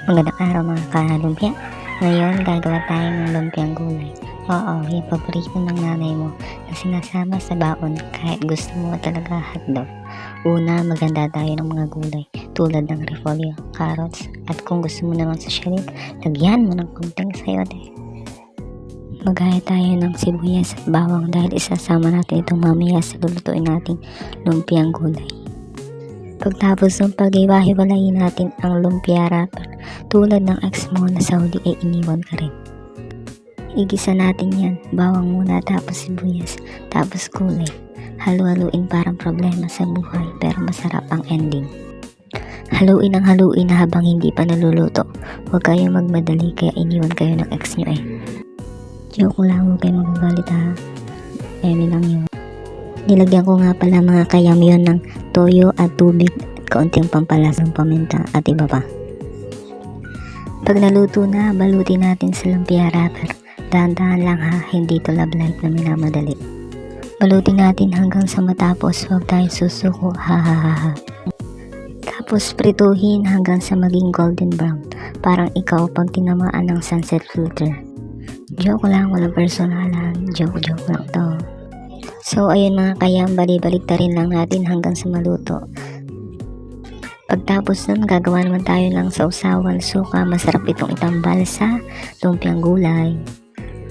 Magandang araw mga kalumpia. Ngayon gagawa tayo ng lumpiang gulay. Oo, yung paborito ng nanay mo na sinasama sa baon kahit gusto mo talaga hotdog. Una, maganda tayo ng mga gulay tulad ng repolyo, carrots, at kung gusto mo naman sa shallot, lagyan mo ng konting sayote. Magaya tayo ng sibuyas at bawang dahil isasama natin itong mamaya sa lulutuin nating lumpiang gulay. Pagtapos ng pag-iwa-hiwalayin natin ang lumpia wrapper tulad ng ex mo na sa huli ay iniwan ka rin. Igisa natin yan, bawang muna tapos sibuyas, tapos gulay. Halu-haluin parang problema sa buhay pero masarap ang ending. Haluin ang haluin habang hindi pa naluluto. Huwag kayong magmadali kaya iniwan kayo ng ex nyo eh. Joke lang, huwag kayong magagalit ha. Eme lang yun. Nilagyan ko nga pala mga kayam yun ng toyo at tubig at kaunting pampalasang paminta at iba pa. Pag naluto na, balutin natin sa lumpia wrapper. Dahan-dahan lang ha, hindi to love life na minamadali. Balutin natin hanggang sa matapos, huwag tayo susuko, ha ha ha ha. Tapos prituhin hanggang sa maging golden brown, parang ikaw pag tinamaan ng sunset filter. Joke lang, walang personalan, joke lang to. So ayun mga kayam, bali-baliktarin lang natin hanggang sa maluto. Pagtapos nun, gagawa naman tayo ng sausawan suka. Masarap itong itambal sa lumpiang gulay.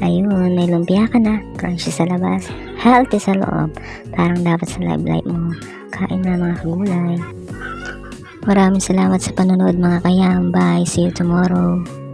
Ayun, may lumpia ka na, crunchy sa labas, healthy sa loob. Parang dapat sa life mo. Kain na mga kagulay. Maraming salamat sa panonood mga kayam. Bye, see you tomorrow.